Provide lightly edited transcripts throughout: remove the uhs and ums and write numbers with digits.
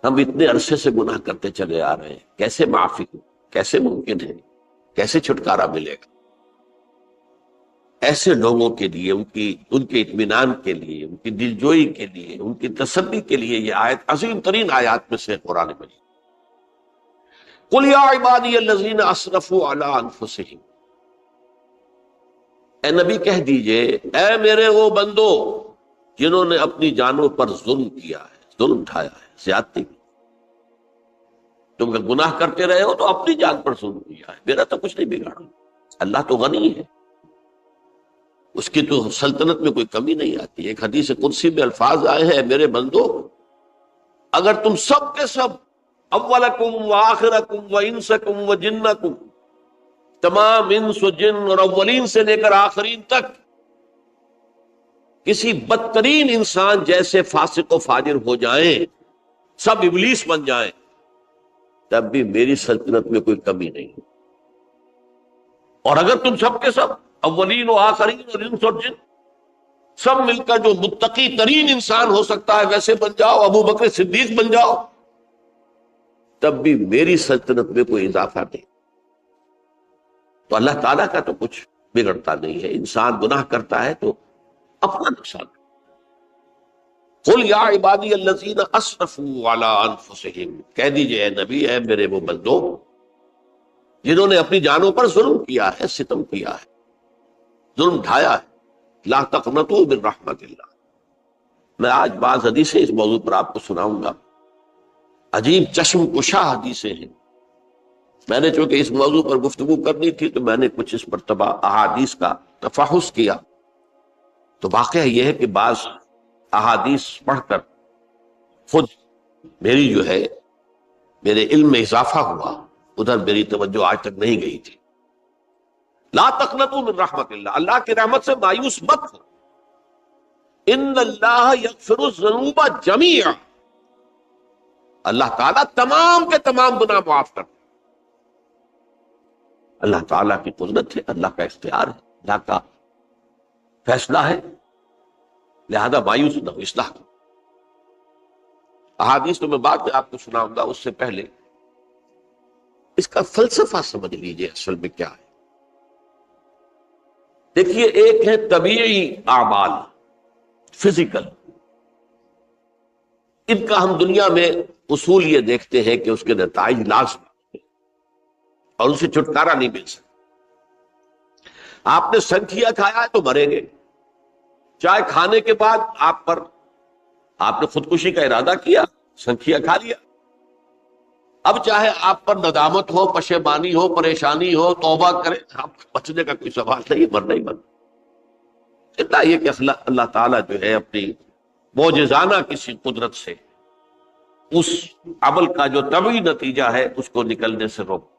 ہم اتنے عرصے سے گناہ کرتے چلے آ رہے ہیں، کیسے معافی ہو، کیسے ممکن ہے، کیسے چھٹکارا ملے گا؟ ایسے لوگوں کے لیے، ان کے اطمینان کے لیے، ان کی دلجوئی کے لیے، ان کی تسلی کے لیے یہ آیت عظیم ترین آیات میں سے قرآن مجید۔ قل یا عبادی الذین اسرفوا علی انفسہم، اے نبی کہہ دیجئے، اے میرے وہ بندو جنہوں نے اپنی جانوں پر ظلم کیا ہے، ظلم اٹھایا ہے، زیادتی کی۔ تم اگر گناہ کرتے رہے ہو تو اپنی جان پر ظلم کیا ہے، میرا تو کچھ نہیں بگاڑا۔ اللہ تو غنی ہے، اس کی تو سلطنت میں کوئی کمی نہیں آتی۔ ایک حدیث قدسی میں الفاظ آئے ہیں، میرے بندو اگر تم سب کے سب، اولکم وآخرکم وانسکم وجنکم، تمام انس و جن اور اولین سے لے کر آخرین تک، کسی بدترین انسان جیسے فاسق و فاجر ہو جائیں، سب ابلیس بن جائیں، تب بھی میری سلطنت میں کوئی کمی نہیں۔ اور اگر تم سب کے سب، اولین و آخرین اور انس اور جن، سب مل کر جو متقی ترین انسان ہو سکتا ہے ویسے بن جاؤ، ابو بکر صدیق بن جاؤ، تب بھی میری سلطنت میں کوئی اضافہ نہیں۔ تو اللہ تعالیٰ کا تو کچھ بگڑتا نہیں ہے، انسان گناہ کرتا ہے تو اپنا نقصان۔ قل یا عبادی الذین اسرفوا علی انفسہم، کہہ دیجئے اے نبی، اے میرے وہ بندو جنہوں نے اپنی جانوں پر ظلم کیا ہے، ستم کیا ہے، ظلم ڈھایا ہے، لا تقنطوا من رحمت اللہ۔ میں آج بعض حدیثیں اس موضوع پر آپ کو سناؤں گا، عجیب چشم کشا حدیثیں ہیں۔ میں نے چونکہ اس موضوع پر گفتگو کرنی تھی تو میں نے کچھ اس مرتبہ احادیث کا تفحص کیا، تو واقعہ یہ ہے کہ بعض احادیث پڑھ کر خود میری جو ہے میرے علم میں اضافہ ہوا، ادھر میری توجہ آج تک نہیں گئی تھی۔ لا تقنطوا من رحمت اللہ، اللہ کی رحمت سے مایوس مت ہو۔ ان اللہ یغفر الذنوب جميعا، اللہ تعالیٰ تمام کے تمام گناہ معاف کرتا ہے۔ اللہ تعالیٰ کی قدرت ہے، اللہ کا اختیار ہے، اللہ کا فیصلہ ہے، لہذا مایوس نہ ہو، اصلاح کرو۔ احادیث تو میں بعد میں آپ کو سناؤں گا، اس سے پہلے اس کا فلسفہ سمجھ لیجئے اصل میں کیا ہے۔ دیکھیے، ایک ہے طبیعی اعمال، فزیکل، ان کا ہم دنیا میں اصول یہ دیکھتے ہیں کہ اس کے نتائج لازم اور ان سے چھٹکارا نہیں مل سکتا۔ آپ نے سنکھیا کھایا ہے تو مریں گے، چائے کھانے کے بعد آپ نے خودکشی کا ارادہ کیا، سنکھیا کھا لیا، اب چاہے آپ پر ندامت ہو، پشیمانی ہو، پریشانی ہو، توبہ کرے، آپ بچنے کا کوئی سوال نہیں، مرنا ہی مرنا۔ اتنا یہ کہ اللہ تعالیٰ جو ہے اپنی معجزانہ کسی قدرت سے اس عمل کا جو طبعی نتیجہ ہے اس کو نکلنے سے روک۔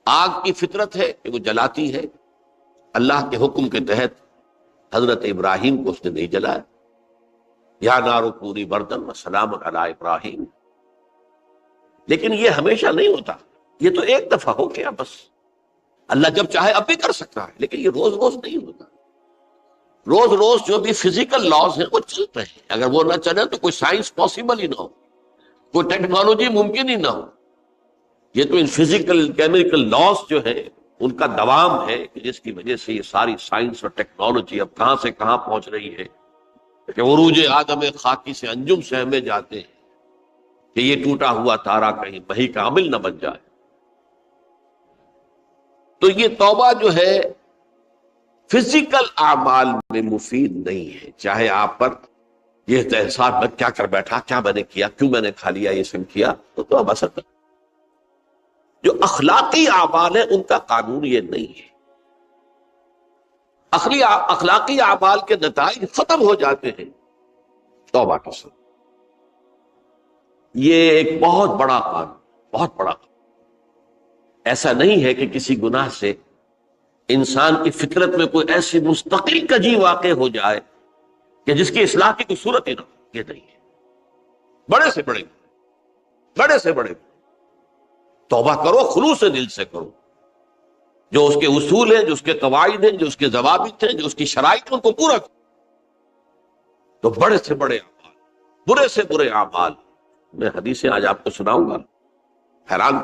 آگ کی فطرت ہے کہ وہ جلاتی ہے، اللہ کے حکم کے تحت حضرت ابراہیم کو اس نے نہیں جلایا، یا نار کونی بردن وسلام علی ابراہیم۔ لیکن یہ ہمیشہ نہیں ہوتا، یہ تو ایک دفعہ ہو گیا بس۔ اللہ جب چاہے اب بھی کر سکتا ہے، لیکن یہ روز روز نہیں ہوتا۔ روز روز جو بھی فزیکل لاز ہیں وہ چلتے ہیں، اگر وہ نہ چلے تو کوئی سائنس پاسبل ہی نہ ہو، کوئی ٹیکنالوجی ممکن ہی نہ ہو۔ یہ تو ان فزیکل کیمیکل لاز جو ہے ان کا دوام ہے کہ جس کی وجہ سے یہ ساری سائنس اور ٹیکنالوجی اب کہاں سے کہاں پہنچ رہی ہے کہ عروج آدم خاکی سے انجم سہمے جاتے ہیں کہ یہ ٹوٹا ہوا تارا کہیں وہی کا عمل نہ بن جائے۔ تو یہ توبہ جو ہے فزیکل اعمال میں مفید نہیں ہے، چاہے آپ پر یہ احساس میں کیا کر بیٹھا، کیا میں نے کیا، کیوں میں نے کھا لیا، یہ سب کیا، تو توبہ اثر کر۔ جو اخلاقی اعمال ہیں ان کا قانون یہ نہیں ہے۔ اخلاقی اعمال کے نتائج ختم ہو جاتے ہیں توبہ کے ساتھ۔ یہ ایک بہت بڑا قانون، بہت بڑا قانون۔ ایسا نہیں ہے کہ کسی گناہ سے انسان کی فطرت میں کوئی ایسی مستقل کجی واقع ہو جائے کہ جس کی اصلاح کی کوئی صورت ہی نہ ہو، یہ نہیں ہے۔ بڑے سے بڑے توبہ کرو، خلوص دل سے کرو، جو اس کے اصول ہیں، جو اس کے قواعد ہیں، جو اس کے ضوابط ہیں، جو اس کی شرائط ہیں، ان کو پورا کرو۔ تو بڑے سے بڑے اعمال، برے سے برے اعمال میں حدیثیں آج آپ کو سناؤں گا، حیران،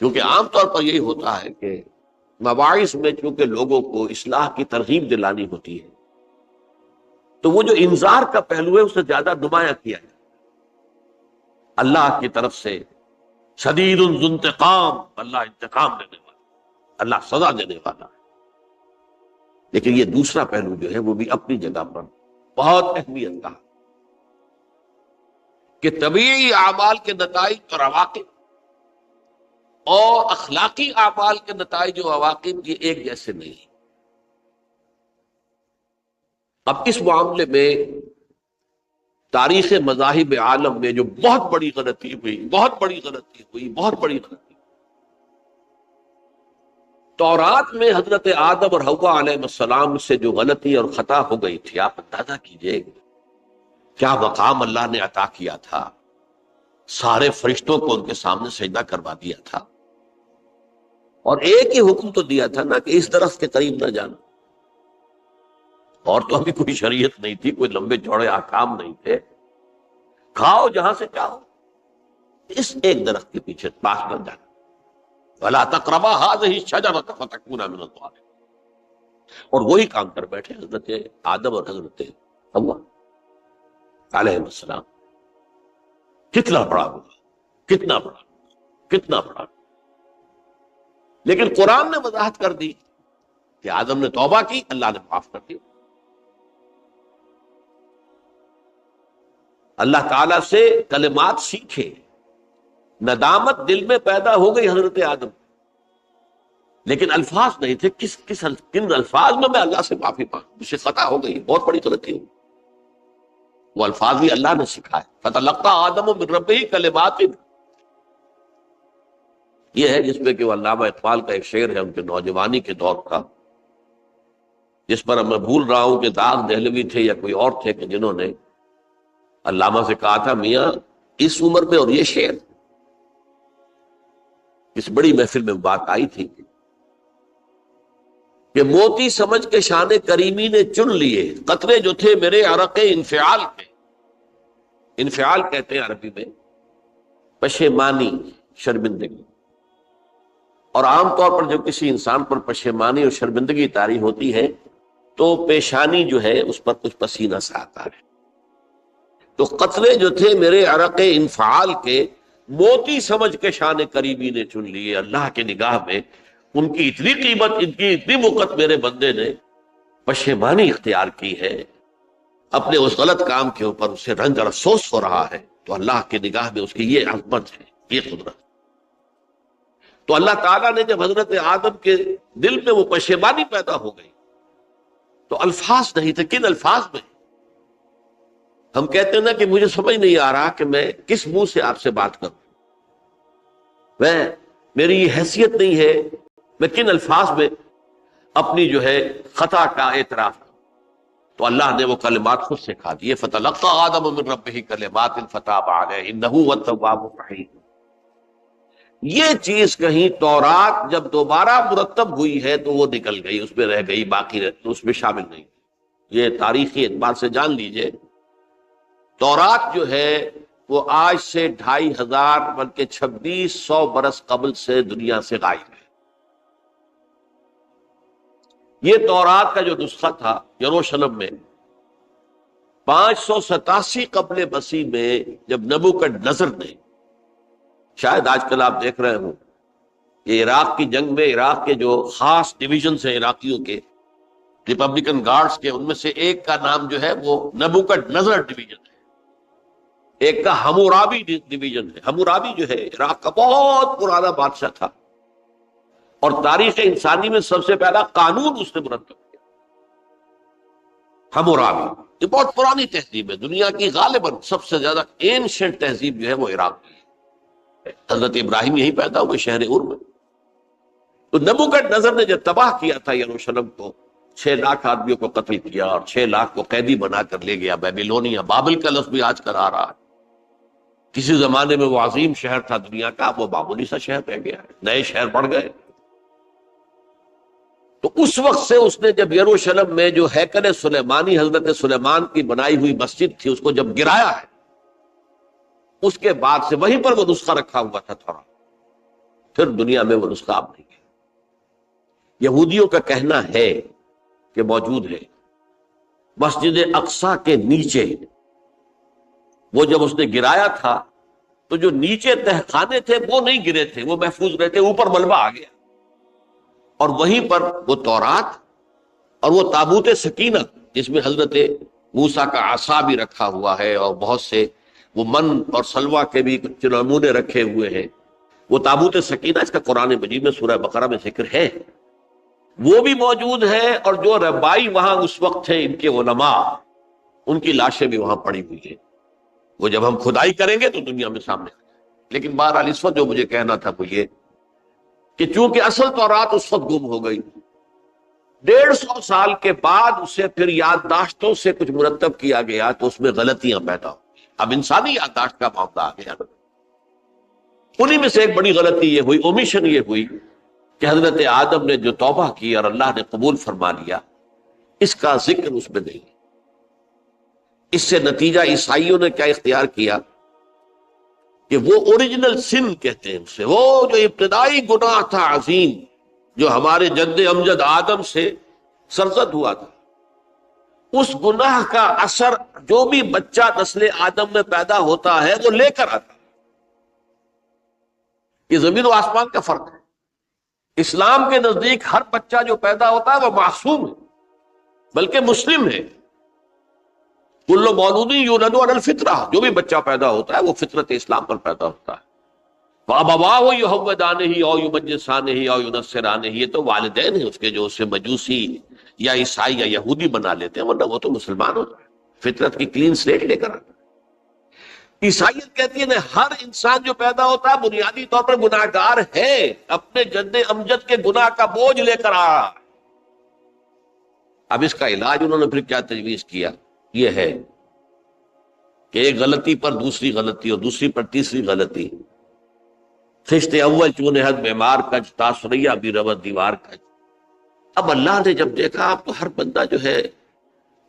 کیونکہ عام طور پر یہی ہوتا ہے کہ مواعظ میں چونکہ لوگوں کو اصلاح کی ترغیب دلانی ہوتی ہے، تو وہ جو انذار کا پہلو ہے اسے زیادہ نمایاں کیا جائے۔ اللہ کی طرف سے شدید ذو انتقام، اللہ انتقام دینے والا، اللہ سزا دینے والا ہے۔ لیکن یہ دوسرا پہلو جو ہے وہ بھی اپنی جگہ پر بہت اہمیت کا ہے کہ طبیعی اعمال کے نتائج اور عواقب اور اخلاقی اعمال کے نتائج و عواقب یہ ایک جیسے نہیں۔ اب اس معاملے میں تاریخ مذاہب عالم میں جو بہت بڑی غلطی ہوئی، تورات میں حضرت آدم اور حوا علیہ السلام سے جو غلطی اور خطا ہو گئی تھی، آپ اندازہ کیجئے کیا مقام اللہ نے عطا کیا تھا، سارے فرشتوں کو ان کے سامنے سجدہ کروا دیا تھا، اور ایک ہی حکم تو دیا تھا نا کہ اس درخت کے قریب نہ جانا، اور تو ابھی کوئی شریعت نہیں تھی، کوئی لمبے چوڑے احکام نہیں تھے، کھاؤ جہاں سے چاہو، اس ایک درخت کے پیچھے پاس نہ جانا، وَلَا تَقْرَبَا هَٰذِهِ الشَّجَرَةَ فَتَكُونَا مِنَ الظَّالِمِينَ۔ اور وہی کام کر بیٹھے حضرت آدم اور حضرت حوا علیہ السلام۔ کتنا بڑا ہوگا، کتنا بڑا، لیکن قرآن نے وضاحت کر دی کہ آدم نے توبہ کی، اللہ نے معاف کر دی۔ اللہ تعالیٰ سے کلمات سیکھے، ندامت دل میں پیدا ہو گئی حضرت آدم، لیکن الفاظ نہیں تھے، کن الفاظ میں اللہ سے معافی مانگوں، مجھ سے خطا ہو گئی، بہت بڑی غلطی ہوئی، وہ الفاظ بھی اللہ نے سکھائے، فتلقى آدم من ربہ کلمات، یہ ہے جس میں کہ وہ علامہ اقبال کا ایک شعر ہے ان کے نوجوانی کے دور کا، جس پر میں بھول رہا ہوں کہ داغ دہلوی تھے یا کوئی اور تھے کہ جنہوں نے علامہ سے کہا تھا میاں اس عمر میں اور یہ شعر، اس بڑی محفل میں بات آئی تھی کہ موتی سمجھ کے شان کریمی نے چن لیے قطرے جو تھے میرے عرق انفعال کے، انفعال کہتے ہیں عربی میں پشیمانی، شرمندگی، اور عام طور پر جب کسی انسان پر پشیمانی اور شرمندگی طاری ہوتی ہے تو پیشانی جو ہے اس پر کچھ پسینہ سا آتا ہے، تو قطرے جو تھے میرے عرق انفعال کے موتی سمجھ کے شان کریمی نے چن لیے، اللہ کے نگاہ میں ان کی اتنی قیمت، ان کی اتنی وقت میرے بندے نے پشیمانی اختیار کی ہے، اپنے اس غلط کام کے اوپر اسے رنج اور افسوس ہو رہا ہے، تو اللہ کے نگاہ میں اس کی یہ عظمت ہے، یہ قدرت۔ تو اللہ تعالیٰ نے جب حضرت آدم کے دل میں وہ پشیمانی پیدا ہو گئی تو الفاظ نہیں تھے، کن الفاظ میں؟ ہم کہتے ہیں نا کہ مجھے سمجھ نہیں آ رہا کہ میں کس منہ سے آپ سے بات کروں، میری یہ حیثیت نہیں ہے، میں کن الفاظ میں اپنی جو ہے خطا کا اعتراف کروں؟ تو اللہ نے وہ کلمات خود سکھا دیے، فَتَلَقَّى آدَمُ مِن رَبِّهِ كَلِمَاتٍ فَتَابَ عَلَيْهِ إِنَّهُ هُوَ التَّوَّابُ الرَّحِيمُ۔ یہ چیز کہیں تورات جب دوبارہ مرتب ہوئی ہے تو وہ نکل گئی، اس میں رہ گئی، باقی اس میں شامل نہیں۔ یہ تاریخی اعتبار سے جان لیجئے، تورات جو ہے وہ آج سے 2500 بلکہ 2600 برس قبل سے دنیا سے غائب ہے۔ یہ تورات کا جو نسخہ تھا یروشلم میں 587 قبل مسیح میں جب نبوکدنضر نے، شاید آج کل آپ دیکھ رہے ہوں یہ عراق کی جنگ میں عراق کے جو خاص ڈویژنز ہیں عراقیوں کے، ریپبلکن گارڈز کے، ان میں سے ایک کا نام جو ہے وہ نبوکدنضر ڈویژن ہے، ایک کا حمورابی ڈویژن ہے۔ حمورابی جو ہے عراق کا بہت پرانا بادشاہ تھا، اور تاریخ انسانی میں سب سے پہلا قانون اس نے مرتب کیا، حمورابی۔ یہ بہت پرانی تہذیب ہے، دنیا کی غالباً سب سے زیادہ اینشنٹ تہذیب جو ہے وہ عراق کی ہے۔ حضرت ابراہیم یہیں پیدا ہوئے، شہر ار میں۔ تو نبوکدنضر نے جب تباہ کیا تھا یروشلم کو، 6 لاکھ آدمیوں کو قتل کیا اور 6 لاکھ کو قیدی بنا کر لے گیا بیبیلونیا، بابل کا لفظ بھی آج کل آ رہا ہے۔ کسی زمانے میں وہ عظیم شہر تھا دنیا کا، وہ معمولی سا شہر رہ گیا ہے، نئے شہر بڑھ گئے۔ تو اس وقت سے اس نے جب یروشلم میں جو ہیکل سلیمانی حضرت سلیمان کی بنائی ہوئی مسجد تھی اس کو جب گرایا ہے، اس کے بعد سے وہیں پر وہ نسخہ رکھا ہوا تھا تھوڑا، پھر دنیا میں وہ نسخہ اب نہیں ہے۔ یہودیوں کا کہنا ہے کہ موجود ہے مسجد اقصی کے نیچے، وہ جب اس نے گرایا تھا تو جو نیچے تہخانے تھے وہ نہیں گرے تھے، وہ محفوظ رہے تھے، اوپر ملبہ آ گیا، اور وہیں پر وہ تورات اور وہ تابوت سکینہ جس میں حضرت موسیٰ کا عصا بھی رکھا ہوا ہے اور بہت سے وہ من اور سلوہ کے بھی کچھ نمونے رکھے ہوئے ہیں، وہ تابوت سکینہ، اس کا قرآن مجید میں سورہ بقرہ میں ذکر ہے، وہ بھی موجود ہے، اور جو ربائی وہاں اس وقت تھے ان کے علماء، ان کی لاشیں بھی وہاں پڑی ہوئی ہیں، وہ جب ہم کھدائی کریں گے تو دنیا میں سامنے آ جائے۔ لیکن بہرحال اس وقت جو مجھے کہنا تھا وہ یہ کہ چونکہ اصل تورات اس وقت گم ہو گئی، 150 سال کے بعد اسے پھر یادداشتوں سے کچھ مرتب کیا گیا تو اس میں غلطیاں پیدا ہوئی۔ اب انسانی یادداشت کا معاملہ آ گیا، انہی میں سے ایک بڑی غلطی یہ ہوئی، اومیشن یہ ہوئی کہ حضرت آدم نے جو توبہ کی اور اللہ نے قبول فرما لیا، اس کا ذکر اس میں نہیں۔ اس سے نتیجہ عیسائیوں نے کیا اختیار کیا کہ وہ اوریجنل سن کہتے ہیں اسے، وہ جو ابتدائی گناہ تھا عظیم جو ہمارے جد امجد آدم سے سرزد ہوا تھا، اس گناہ کا اثر جو بھی بچہ نسل آدم میں پیدا ہوتا ہے وہ لے کر آتا ہے۔ یہ زمین و آسمان کا فرق ہے۔ اسلام کے نزدیک ہر بچہ جو پیدا ہوتا ہے وہ معصوم ہے، بلکہ مسلم ہے۔ کل مولود یولد علی الفطرہ، جو بھی بچہ پیدا ہوتا ہے وہ فطرت اسلام پر پیدا ہوتا ہے۔ وَأَبَوَاهُ يُهَوِّدَانِهِ أَوْ يُمَجِّسَانِهِ أَوْ يُنَصِّرَانِهِ، یہ تو والدین ہیں اس کے جو اسے مجوسی یا عیسائی یا یہودی بنا لیتے ہیں، ورنہ وہ تو مسلمان ہوتا ہے، فطرت کی کلین سلیٹ لے کر آتا ہے۔ عیسائیت کہتی ہے ہر انسان جو پیدا ہوتا ہے بنیادی طور پر گناہگار ہے، اپنے جد امجد کے گناہ کا بوجھ لے کر آ رہا ہے۔ اب اس کا علاج انہوں نے پھر کیا تجویز کیا، یہ ہے کہ ایک غلطی پر دوسری غلطی اور دوسری پر تیسری غلطی، خشت اول چون حد بیمار کج تاثریہ بھی رود دیوار کج۔ اب اللہ نے جب دیکھا اب تو ہر بندہ جو ہے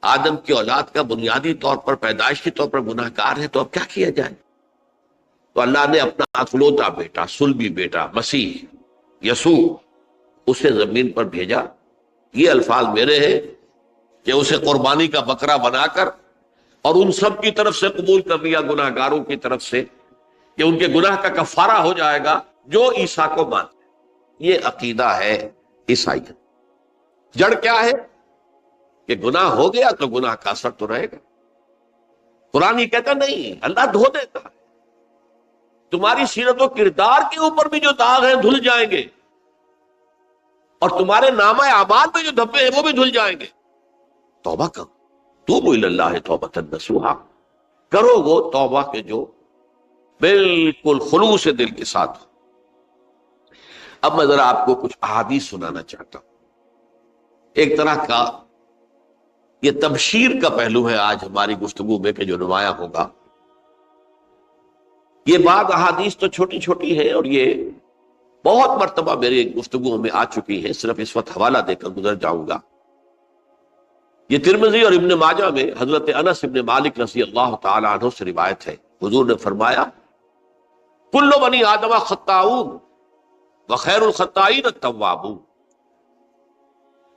آدم کی اولاد کا بنیادی طور پر پیدائشی طور پر گناہ گار ہے، تو اب کیا کیا جائے؟ تو اللہ نے اپنا اکلوتا بیٹا، صلبی بیٹا مسیح یسوع اسے زمین پر بھیجا۔ یہ الفاظ میرے ہیں کہ اسے قربانی کا بکرا بنا کر اور ان سب کی طرف سے قبول کر لیا، گناہ گاروں کی طرف سے، کہ ان کے گناہ کا کفارہ ہو جائے گا جو عیسیٰ کو مانتے ہیں۔ یہ عقیدہ ہے عیسائیت۔ جڑ کیا ہے کہ گناہ ہو گیا تو گناہ کا اثر تو رہے گا۔ قرآن یہ کہتا نہیں، اللہ دھو دیتا ہے، تمہاری سیرت و کردار کے اوپر بھی جو داغ ہیں دھل جائیں گے، اور تمہارے نامہ اعمال میں جو دھبے ہیں وہ بھی دھل جائیں گے۔ توبہ کرو، توبوا الی اللہ توبۃ نصوحا، کرو وہ توبہ کے جو بالکل خلوص دل کے ساتھ ہو۔ اب میں ذرا آپ کو کچھ احادیث سنانا چاہتا ہوں۔ ایک طرح کا یہ تبشیر کا پہلو ہے آج ہماری گفتگو میں کہ جو نمایاں ہوگا۔ یہ بعض احادیث تو چھوٹی چھوٹی ہیں اور یہ بہت مرتبہ میری گفتگو میں آ چکی ہیں، صرف اس وقت حوالہ دے کر گزر جاؤں گا۔ یہ ترمذی اور ابن ماجہ میں حضرت انس ابن مالک رضی اللہ تعالی عنہ سے روایت ہے، حضور نے فرمایا کل بنی آدم خطاؤون وخیر الخطائین التوابون،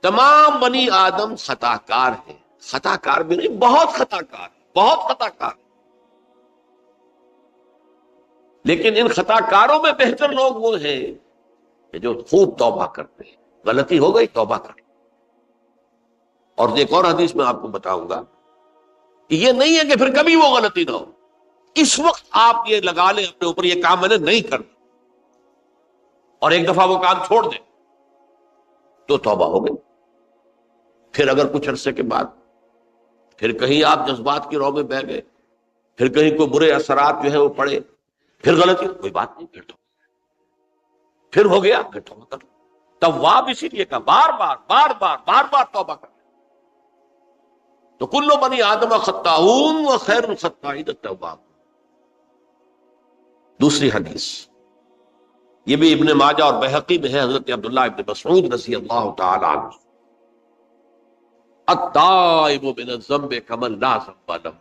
تمام بنی آدم خطا کار ہیں، خطا کار بھی نہیں، بہت خطا کار، بہت خطا کار، لیکن ان خطا کاروں میں بہتر لوگ وہ ہیں کہ جو خوب توبہ کرتے ہیں، غلطی ہو گئی توبہ کر۔ اور ایک اور حدیث میں آپ کو بتاؤں گا کہ یہ نہیں ہے کہ پھر کبھی وہ غلطی نہ ہو، اس وقت آپ یہ لگا لیں اپنے اوپر یہ کام میں نے نہیں کرنا، اور ایک دفعہ وہ کام چھوڑ دیں تو توبہ ہو گئی۔ پھر اگر کچھ عرصے کے بعد پھر کہیں آپ جذبات کی رو میں بہہ گئے، پھر کہیں کوئی برے اثرات جو ہے وہ پڑے، پھر غلطی، کوئی بات نہیں، پھر ہو گیا، پھر توبہ کر۔ تواب اسی لیے کہا بار بار بار بار بار بار توبہ کر۔ تو کل بنی آدم خطاؤون وخیر الخطائین التواب۔ دوسری حدیث یہ بھی ابن ماجہ اور بہقی میں ہے، حضرت عبداللہ ابن مسعود رضی اللہ تعالی عنہ، التائب من الذنب کمن لا ذنب له،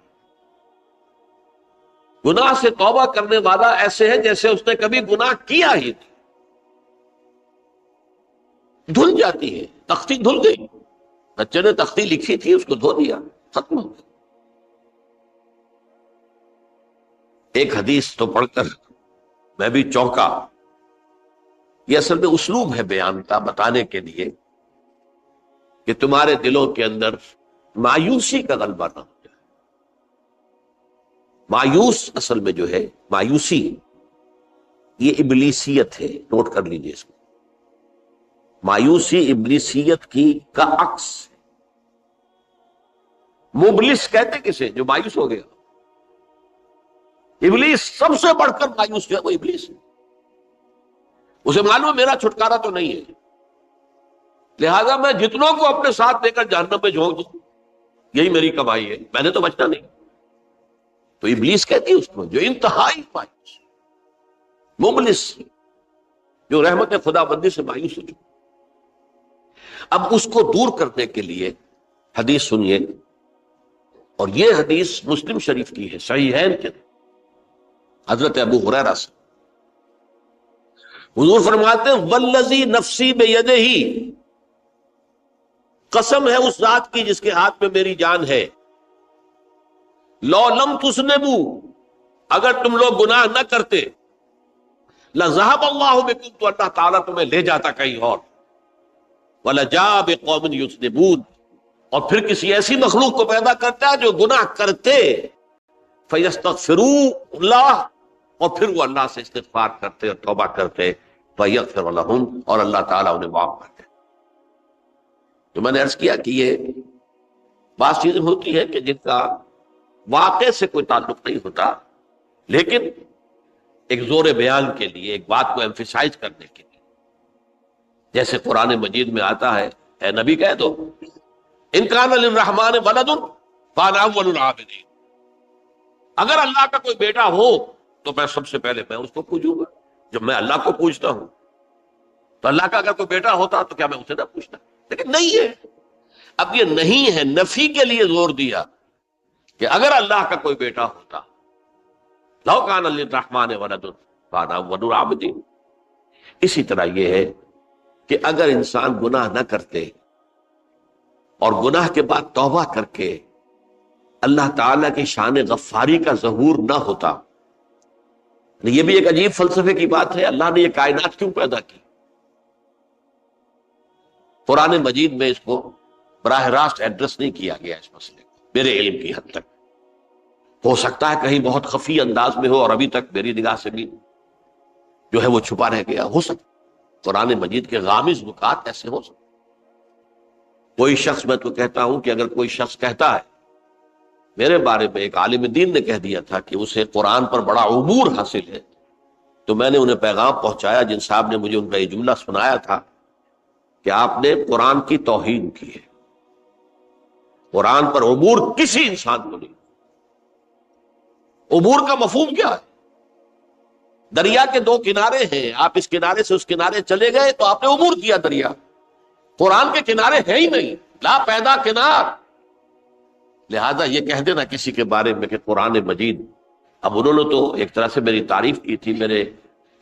گناہ سے توبہ کرنے والا ایسے ہے جیسے اس نے کبھی گناہ کیا ہی نہیں. دھل جاتی ہے، تختی دھل گئی. بچے نے تختی لکھی تھی، اس کو دھو دیا، ختم ہو گیا. ایک حدیث تو پڑھ کر میں بھی چونکا. یہ اصل میں اسلوب ہے بیان کا، بتانے کے لیے کہ تمہارے دلوں کے اندر مایوسی کا غلبہ نہ ہو جائے. مایوس اصل میں جو ہے مایوسی، یہ ابلیسیت ہے، نوٹ کر لیجئے اس کو. مایوسی ابلیسیت کی کا عکس. مبلس کہتے کسے؟ جو مایوس ہو گیا. ابلیس سب سے بڑھ کر مایوس جو ہے وہ ابلیس ہے. اسے معلوم ہے میرا چھٹکارا تو نہیں ہے، لہذا میں جتنوں کو اپنے ساتھ لے کر جہنم میں جھونک دوں، یہی میری کمائی ہے، میں نے تو بچنا نہیں. تو ابلیس کہتی ہے اس کو جو انتہائی مایوس، مبلس، جو رحمت خدا بندی سے مایوس ہو چکا. اب اس کو دور کرنے کے لیے حدیث سنیے، اور یہ حدیث مسلم شریف کی ہے، صحیحین کے حضرت ابو ہریرہ سے. حضور فرماتے ہیں والذی نفسی بیدہ، قسم ہے اس ذات کی جس کے ہاتھ میں میری جان ہے، لو لم تذنبوا، اگر تم لوگ گناہ نہ کرتے، لذهب اللہ بکم، تو اللہ تعالیٰ تمہیں لے جاتا کہیں اور، ولجاء بقوم یذنبون، اور پھر کسی ایسی مخلوق کو پیدا کرتا ہے جو گناہ کرتے، فیستغفروا اللہ، اور پھر وہ اللہ سے استغفار کرتے اور توبہ کرتے، فیغفر لہم، اور اللہ تعالیٰ انہیں معاف کرتے. تو میں نے عرض کیا کہ یہ بعض چیزیں ہوتی ہے کہ جن کا واقع سے کوئی تعلق نہیں ہوتا، لیکن ایک زور بیان کے لیے، ایک بات کو ایمفیسائز کرنے کے لیے، جیسے قرآن مجید میں آتا ہے، اے نبی کہہ دو ان کان للرحمن ولد فانا اول العابدین، اگر اللہ کا کوئی بیٹا ہو تو میں سب سے پہلے میں اس کو پوجوں گا. جب میں اللہ کو پوجتا ہوں تو اللہ کا اگر کوئی بیٹا ہوتا تو کیا میں اسے نہ پوچھتا؟ لیکن نہیں ہے. اب یہ نہیں ہے، نفی کے لیے زور دیا کہ اگر اللہ کا کوئی بیٹا ہوتا، لو کان للرحمن ولد فانا اول العابدین. اسی طرح یہ ہے کہ اگر انسان گناہ نہ کرتے اور گناہ کے بعد توبہ کر کے اللہ تعالیٰ کی شان غفاری کا ظہور نہ ہوتا. یہ بھی ایک عجیب فلسفے کی بات ہے، اللہ نے یہ کائنات کیوں پیدا کی؟ قرآن مجید میں اس کو براہ راست ایڈریس نہیں کیا گیا اس مسئلے کو، میرے علم کی حد تک. ہو سکتا ہے کہیں بہت خفی انداز میں ہو اور ابھی تک میری نگاہ سے بھی جو ہے وہ چھپا رہ گیا، ہو سکتا. قرآن مجید کے غامض نکات ایسے ہو سکتے. کوئی شخص، میں تو کہتا ہوں کہ اگر کوئی شخص کہتا ہے، میرے بارے میں ایک عالم دین نے کہہ دیا تھا کہ اسے قرآن پر بڑا عبور حاصل ہے، تو میں نے انہیں پیغام پہنچایا، جن صاحب نے مجھے ان کا یہ جملہ سنایا تھا کہ آپ نے قرآن کی توہین کی ہے. قرآن پر عبور کسی انسان کو نہیں. عبور کا مفہوم کیا ہے؟ دریا کے دو کنارے ہیں، آپ اس کنارے سے اس کنارے چلے گئے تو آپ نے عبور کیا دریا. قرآن کے کنارے ہیں ہی نہیں، لا پیدا کنار. لہذا یہ کہہ دینا کسی کے بارے میں کہ قرآن مجید، اب انہوں نے تو ایک طرح سے میری تعریف کی تھی، میرے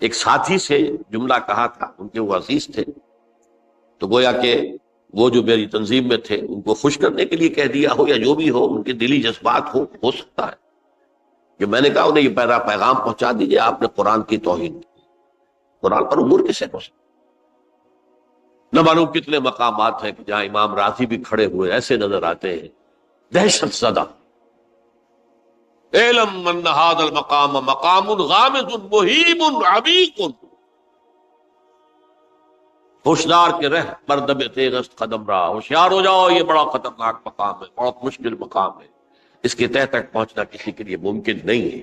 ایک ساتھی سے جملہ کہا تھا، ان کے وہ عزیز تھے، تو گویا کہ وہ جو میری تنظیم میں تھے ان کو خوش کرنے کے لیے کہہ دیا ہو، یا جو بھی ہو، ان کے دلی جذبات ہو سکتا ہے کہ میں نے کہا انہیں یہ پیغام پہنچا دیجئے، آپ نے قرآن کی توہین کی. قرآن پر عبور کسے ہو سکتا؟ نہ معلوم کتنے مقامات ہیں کہ جہاں امام راضی بھی کھڑے ہوئے ایسے نظر آتے ہیں دہشت زدہ. اعلم من ھذا المقام مقام غامض مہیب عمیق، ہوشیار کے رہ بردب تیغست قدم رہا، ہوشیار ہو جاؤ، یہ بڑا خطرناک مقام ہے، بہت مشکل مقام ہے، اس کے تہ تک پہنچنا کسی کے لیے ممکن نہیں ہے.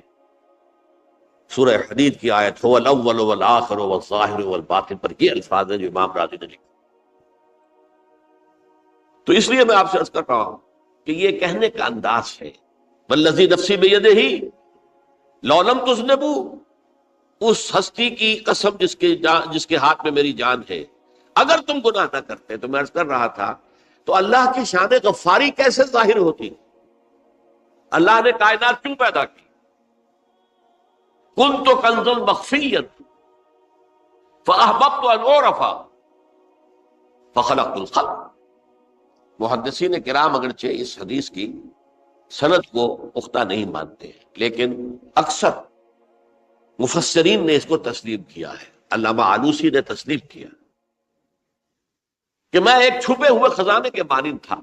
سورہ حدید کی آیت هو الاول والآخر والظاہر والباطن پر یہ الفاظ ہیں جو امام راضی نے لکھے. تو اس لیے میں آپ سے عرض کر رہا ہوں کہ یہ کہنے کا انداز ہے، والذی نفسی بیدہ لو لم تذنبوا، اس ہستی کی قسم جس کے ہاتھ میں میری جان ہے، اگر تم گناہ نہ کرتے. تو میں عرض کر رہا تھا تو اللہ کی شان غفاری کیسے ظاہر ہوتی؟ اللہ نے کائنات کیوں پیدا کی؟ کنت کنزا مخفیا فاحببت ان اعرف فخلقت الخلق۔ محدثین کرام اگرچہ اس حدیث کی سند کو پختہ نہیں مانتے ہیں، لیکن اکثر مفسرین نے اس کو تسلیم کیا ہے۔ علامہ آلوسی نے تسلیم کیا کہ میں ایک چھپے ہوئے خزانے کے مانند تھا۔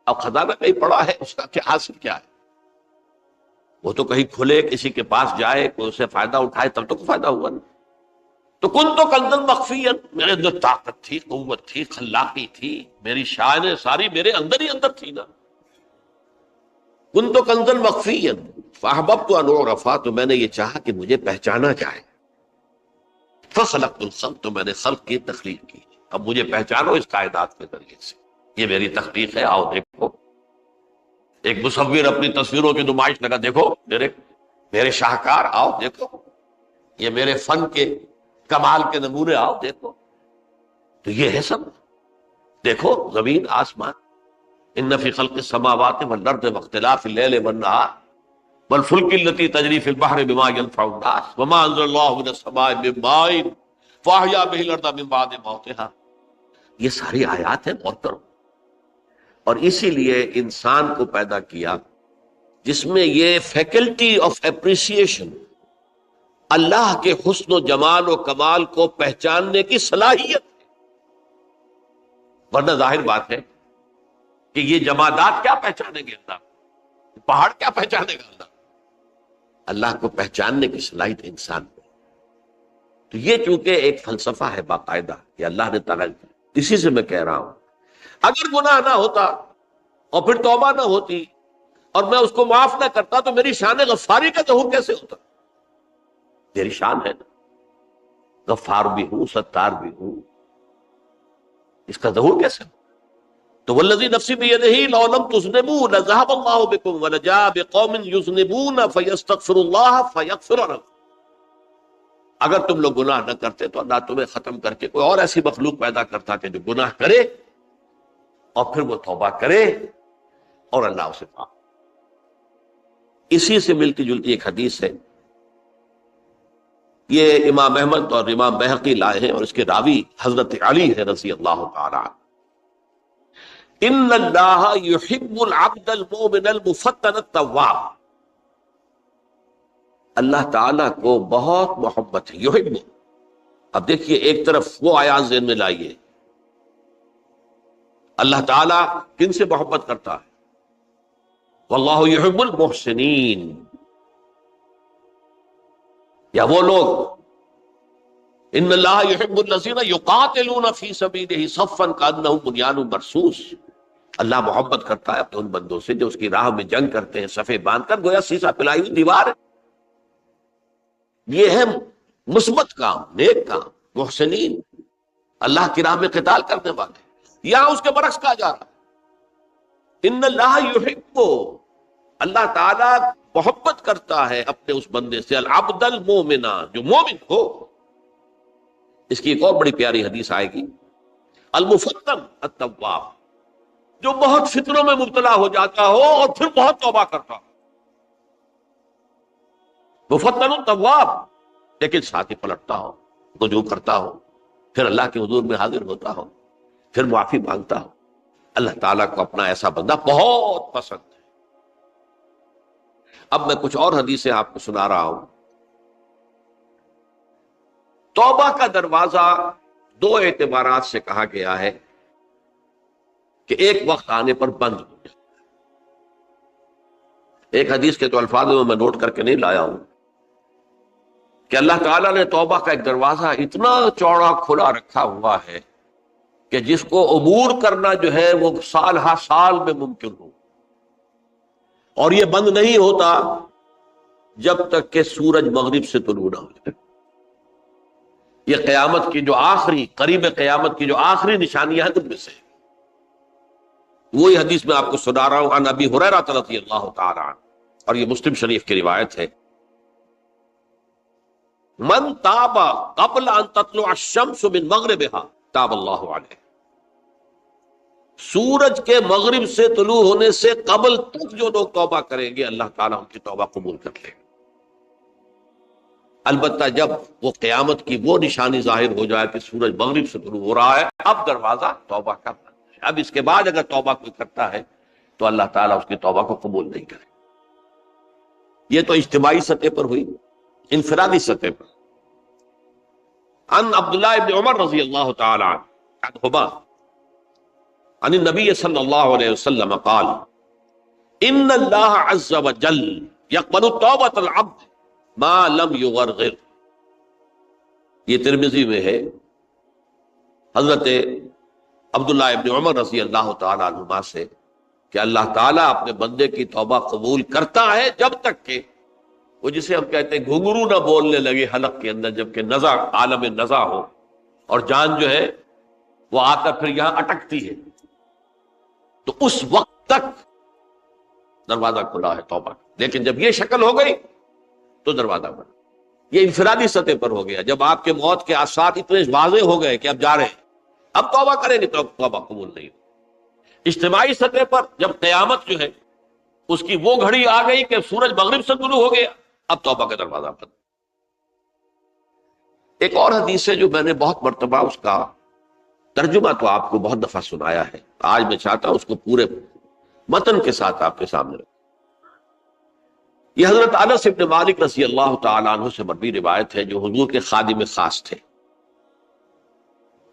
اب خزانہ کہیں پڑا ہے، اس کا کیا حاصل کیا ہے؟ وہ تو کہیں کھلے، کسی کے پاس جائے، کوئی اسے فائدہ اٹھائے، تب تو کوئی فائدہ ہوا نا۔ تو کن تو کنزل مخفیا، میرے اندر طاقت تھی، قوت تھی، خلاقی تھی، میری شان ساری میرے اندر ہی اندر تھی نا۔ کن تو کنزل مخفیا فاحببت ان اعرف، تو میں نے یہ چاہا کہ مجھے پہچانا جائے۔ فخلقت الخلق، تو میں نے خلق کی تخلیق کی۔ اب مجھے پہچانو اس کائنات کے ذریعے سے، یہ میری تخلیق ہے، آؤ دیکھو۔ ایک مصور اپنی تصویروں کی نمائش لگا، دیکھو میرے شاہکار، آؤ دیکھو، یہ میرے فن کے کمال کے نمونے، آؤ دیکھو۔ تو یہ ہے سب، دیکھو زمین آسمان، ان فی خلق السماوات والارض واختلاف اللیل والنہار والفلک التی تجری فی البحر بما ینفع الناس وما انزل اللہ من السماء من ماء فاحیا بہ الارض من بعد موتہا۔ یہ ساری آیات ہیں محترم، اور اسی لیے انسان کو پیدا کیا جس میں یہ فیکلٹی آف اپریسیشن، اللہ کے حسن و جمال و کمال کو پہچاننے کی صلاحیت ہے۔ ورنہ ظاہر بات ہے کہ یہ جمادات کیا پہچانیں گے اللہ، پہاڑ کیا پہچانے گا اللہ؟ اللہ کو پہچاننے کی صلاحیت انسان کو۔ تو یہ چونکہ ایک فلسفہ ہے باقاعدہ کہ اللہ نے تعالیٰ، اسی سے میں کہہ رہا ہوں اگر گناہ نہ ہوتا اور پھر توبہ نہ ہوتی اور میں اس کو معاف نہ کرتا تو میری شان غفاری کا ظہور کیسے ہوتا؟ میری شان ہے نا، غفار بھی ہوں، ستار بھی ہوں، اس کا ظہور کیسے ہو؟ تو والذی نفسی بیدہ لو لم تذنبوا لذهب اللہ بکم ولجاء بقوم یذنبون فیستغفر اللہ فیغفر لهم۔ اگر تم لوگ گناہ نہ کرتے تو اللہ تمہیں ختم کر کے کوئی اور ایسی مخلوق پیدا کرتا کہ جو گناہ کرے اور پھر وہ توبہ کرے اور اللہ اسے معاف۔ اسی سے ملتی جلتی ایک حدیث ہے، یہ امام احمد اور امام بہقی لائے ہیں، اور اس کے راوی حضرت علی ہے رضی اللہ تعالی عنہ۔ ان اللہ یحب العبد المؤمن المفتن التواب، اللہ تعالیٰ کو بہت محبت ہے، یحب۔ اب دیکھیے ایک طرف وہ آیات ذہن میں لائیے، اللہ تعالیٰ کن سے محبت کرتا ہے؟ واللہ یحب المحسنین، یا وہ لوگ ان اللہ یحب الذین یقاتلون فی سبیلہ صفا کانہم بنیان مرصوص، اللہ محبت کرتا ہے اپنے ان بندوں سے جو اس کی راہ میں جنگ کرتے ہیں صفے باندھ کر، گویا سیسا پلائی ہوئی دیوار ہے۔ یہ ہے مثبت کام، نیک کام، محسنین، اللہ کی راہ میں قتال کرنے والے۔ یہاں اس کے برعکس کہا جا رہا ہے ان اللہ یحب، اللہ تعالیٰ محبت کرتا ہے اپنے اس بندے سے، العبد المومن، جو مومن ہو۔ اس کی ایک اور بڑی پیاری حدیث آئے گی، المفتن التواب، جو بہت فتنوں میں مبتلا ہو جاتا ہو اور پھر بہت توبہ کرتا ہو، مفتن التواب، لیکن ساتھ ہی پلٹتا ہو، رجوع کرتا ہو، پھر اللہ کے حضور میں حاضر ہوتا ہو، پھر معافی مانگتا ہو۔ اللہ تعالیٰ کو اپنا ایسا بندہ بہت پسند ہے۔ اب میں کچھ اور حدیثیں آپ کو سنا رہا ہوں۔ توبہ کا دروازہ دو اعتبارات سے کہا گیا ہے کہ ایک وقت آنے پر بند ہو جائے۔ ایک حدیث کے تو الفاظ میں نوٹ کر کے نہیں لایا ہوں کہ اللہ تعالیٰ نے توبہ کا ایک دروازہ اتنا چوڑا کھلا رکھا ہوا ہے کہ جس کو عبور کرنا جو ہے وہ سال ہا سال میں ممکن ہو، اور یہ بند نہیں ہوتا جب تک کہ سورج مغرب سے طلوع نہ ہو جائے۔ یہ قیامت کی جو آخری، قریب قیامت کی جو آخری نشانیاں ہیں ان میں سے وہی حدیث میں آپ کو سنا رہا ہوں، عن ابی ہریرہ رضی اللہ تعالی عنہ، اور یہ مسلم شریف کی روایت ہے، من تاب قبل ان تطلع الشمس من مغربها تاب اللہ علیہ، سورج کے مغرب سے طلوع ہونے سے قبل تک جو لوگ توبہ کریں گے اللہ تعالیٰ ان کی توبہ قبول کر لے گا۔ البتہ جب وہ قیامت کی وہ نشانی ظاہر ہو جائے کہ سورج مغرب سے طلوع ہو رہا ہے، اب دروازہ توبہ کا بند ہے۔ اب اس کے بعد اگر توبہ کوئی کرتا ہے تو اللہ تعالیٰ اس کی توبہ کو قبول نہیں کرے۔ یہ تو اجتماعی سطح پر ہوئی، انفرادی سطح پر۔ عن عبداللہ ابن عمر رضی اللہ تعالی عنہما عن النبی صلی اللہ علیہ وسلم قال ان اللہ عز وجل یقبل توبۃ العبد ما لم یغرغر۔ یہ ترمذی میں ہے، حضرت عبداللہ ابن عمر رضی اللہ تعالی عنہما سے، کہ اللہ تعالیٰ اپنے بندے کی توبہ قبول کرتا ہے جب تک کہ وہ جسے ہم کہتے ہیں گھنگرو نہ بولنے لگے حلق کے اندر، جبکہ نزع عالم نزع ہو اور جان جو ہے وہ آ کر پھر یہاں اٹکتی ہے، تو اس وقت تک دروازہ کھلا ہے توبہ کا۔ لیکن جب یہ شکل ہو گئی تو دروازہ بند۔ یہ انفرادی سطح پر ہو گیا، جب آپ کے موت کے آثار اتنے واضح ہو گئے کہ اب جا رہے ہیں، اب توبہ کریں گے تو توبہ قبول نہیں ہو۔ اجتماعی سطح پر جب قیامت جو ہے اس کی وہ گھڑی آ گئی کہ سورج مغرب سے طلوع ہو گیا، اب توبہ کا دروازہ بند۔ ایک اور حدیث ہے جو میں نے بہت مرتبہ اس کا ترجمہ تو آپ کو بہت دفعہ سنایا ہے، آج میں چاہتا ہوں اس کو پورے متن کے ساتھ آپ کے سامنے رکھوں۔ یہ حضرت انس بن مالک رضی اللہ تعالیٰ عنہ سے مروی روایت ہے، جو حضور کے خادم خاص تھے،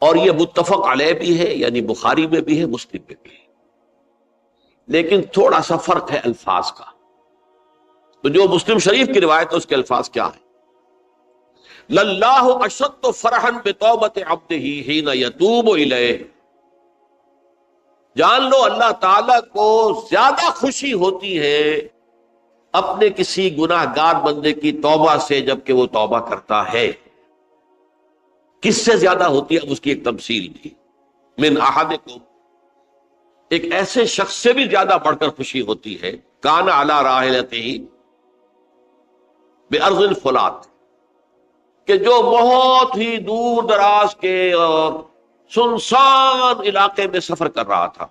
اور یہ متفق علیہ بھی ہے، یعنی بخاری میں بھی ہے، مسلم میں بھی ہے، لیکن تھوڑا سا فرق ہے الفاظ کا۔ تو جو مسلم شریف کی روایت ہے اس کے الفاظ کیا ہے؟ للہ اشد فرحا بتوبۃ عبدہ حین یتوب الیہ۔ جان لو اللہ تعالیٰ کو زیادہ خوشی ہوتی ہے اپنے کسی گناہ گار بندے کی توبہ سے جبکہ وہ توبہ کرتا ہے۔ کس سے زیادہ ہوتی ہے؟ اب اس کی ایک تمثیل دی، من احدکم، ایک ایسے شخص سے بھی زیادہ بڑھ کر خوشی ہوتی ہے، کان علی راحلتہ بارض الفلات، کہ جو بہت ہی دور دراز کے اور سنسان علاقے میں سفر کر رہا تھا،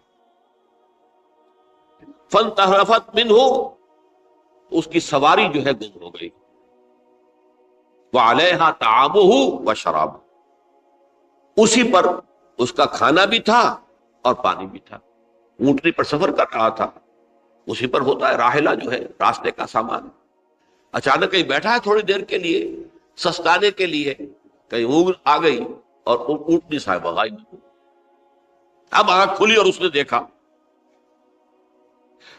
فانتحرفت منہ، اس کی سواری جو ہے گم ہو گئی، وعلیہا طعامہ وشرابہ، اسی پر اس کا کھانا بھی تھا اور پانی بھی تھا۔ اونٹنی پر سفر کر رہا تھا، اسی پر ہوتا ہے راحلہ جو ہے راستے کا سامان، اچانک کہیں بیٹھا ہے تھوڑی دیر کے لیے سستانے کے لیے، کہیں اونٹ آ گئی اور اونٹنی صاحبہ غائب۔ اب آنکھ کھلی اور اس نے دیکھا،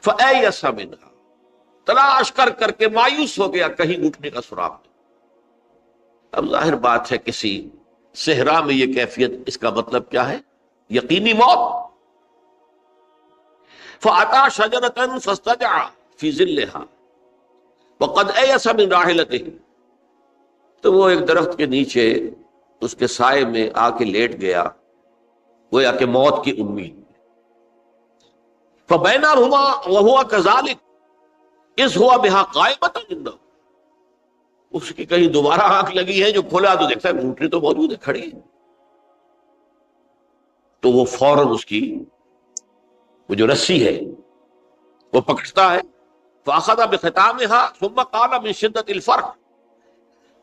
فَأَيَّسَ مِنْهَا، تلاش کر کر کے مایوس ہو گیا، کہیں اونٹنے کا سراغ نہیں۔ اب ظاہر بات ہے کسی صحرا میں یہ کیفیت، اس کا مطلب کیا ہے؟ یقینی موت۔ فَأَتَى شَجَرَةً فَاسْتَجَعَ فِي ظِلِّهَا وَقَدْ أَيَسَ مِنْ رَاحِلَتِهِ، تو وہ ایک درخت کے نیچے اس کے سائے میں آ کے لیٹ گیا، گویا کہ موت کی امید۔ فَبَيْنَهُمَا وَهُوَ كَذَلِكَ إِذْ هُوَ بِهَا قَائِمَةٌ عِندَهُ، اس کی کہیں دوبارہ آنکھ لگی ہے، جو کھولا تو دیکھتا ہے اونٹنی تو موجود ہے، کھڑی ہے، تو وہ فوراً اس کی وہ جو رسی ہے وہ پکڑتا ہے، فَأَخَذَ بِخِتَامِهَا ثُمَّ قَالَ مِن شِدَّةِ الْفَرْحِ،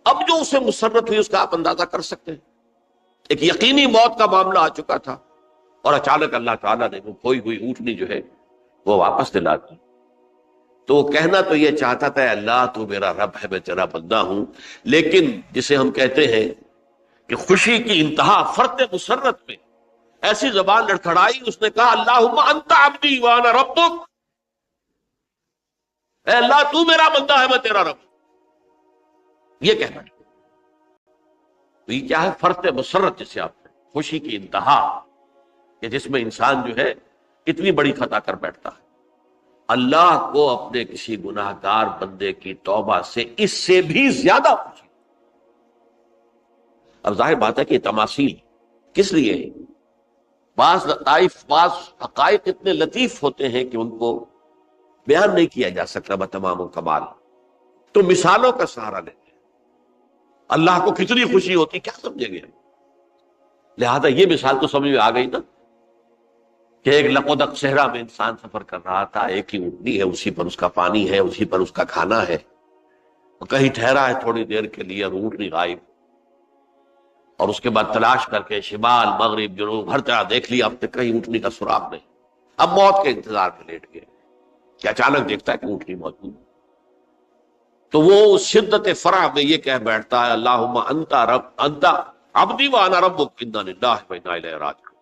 اب جو اسے مسرت ہوئی اس کا آپ اندازہ کر سکتے ہیں، ایک یقینی موت کا معاملہ آ چکا تھا، اور اچانک اللہ تعالیٰ نے وہ کھوئی ہوئی اونٹنی جو ہے وہ واپس دلا دی۔ تو وہ کہنا تو یہ چاہتا تھا، اللہ تو میرا رب ہے، میں تیرا بندہ ہوں، لیکن جسے ہم کہتے ہیں کہ خوشی کی انتہا فرط مسرت میں ایسی زبان لڑکھڑائی، اس نے کہا اللہم انت عبدی وانا ربک، اے اللہ تو میرا بندہ ہے، میں تیرا رب ہوں۔ یہ کہنا ہے، تو یہ کیا ہے؟ فرط مسرت، جسے آپ خوشی کی انتہا، کہ جس میں انسان جو ہے اتنی بڑی خطا کر بیٹھتا ہے۔ اللہ کو اپنے کسی گناہ گار بندے کی توبہ سے اس سے بھی زیادہ خوشی۔ اب ظاہر بات ہے کہ تماثیل کس لیے ہے؟ بعض لطائف، بعض حقائق اتنے لطیف ہوتے ہیں کہ ان کو بیان نہیں کیا جا سکتا بتمام و کمال، تو مثالوں کا سہارا لیتے ہیں۔ اللہ کو کتنی خوشی ہوتی کیا سمجھیں گے ہم؟ لہذا یہ مثال تو سمجھ میں آ گئی نا، کہ ایک لقودق صحرا میں انسان سفر کر رہا تھا، ایک ہی اونٹنی ہے، اسی پر اس کا پانی ہے، اسی پر اس کا کھانا ہے، کہیں ٹھہرا ہے تھوڑی دیر کے لیے، اونٹنی غائب، اور اس کے بعد تلاش کر کے شمال مغرب جنوب ہر جگہ دیکھ لیا، اب تک کہیں اونٹنی کا سراغ نہیں۔ اب موت کے انتظار میں لیٹ گئے کہ اچانک دیکھتا ہے کہ اونٹنی موجود ہے۔ تو وہ شدت فرح میں یہ کہہ بیٹھتا ہے اللہم انت رب انت عبدی وانا ربک انا للہ و انا الیہ راجعون۔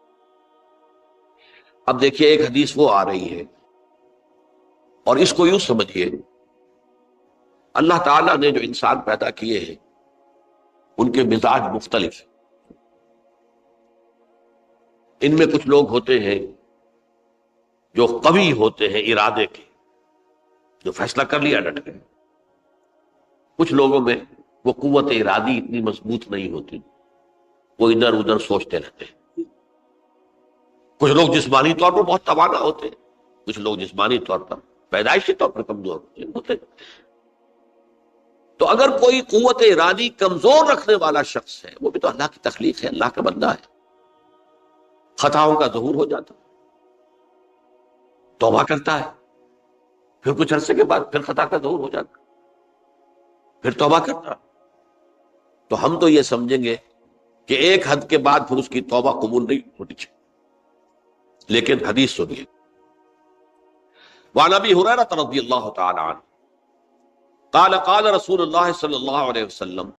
اب دیکھیے ایک حدیث وہ آ رہی ہے، اور اس کو یوں سمجھیے، اللہ تعالیٰ نے جو انسان پیدا کیے ہیں ان کے مزاج مختلف ہیں۔ ان میں کچھ لوگ ہوتے ہیں جو قوی ہوتے ہیں ارادے کے، جو فیصلہ کر لیا ڈٹ گئے۔ کچھ لوگوں میں وہ قوت ارادی اتنی مضبوط نہیں ہوتی، وہ ادھر ادھر سوچتے رہتے ہیں۔ کچھ لوگ جسمانی طور پر بہت توانا ہوتے ہیں، کچھ لوگ جسمانی طور پر پیدائشی طور پر کمزور ہوتے ہیں۔ تو اگر کوئی قوت ارادی کمزور رکھنے والا شخص ہے، وہ بھی تو اللہ کی تخلیق ہے، اللہ کا بندہ ہے، خطاؤں کا ظہور ہو جاتا، توبہ کرتا ہے، پھر کچھ عرصے کے بعد پھر خطا کا ظہور ہو جاتا، پھر توبہ کرتا، تو ہم تو یہ سمجھیں گے کہ ایک حد کے بعد پھر اس کی توبہ قبول نہیں ہونی چاہیے۔ لیکن حدیث سنیے، وعن ابی ہریرہ رضی اللہ تعالی عنہ قال قال رسول اللہ صلی اللہ علیہ وسلم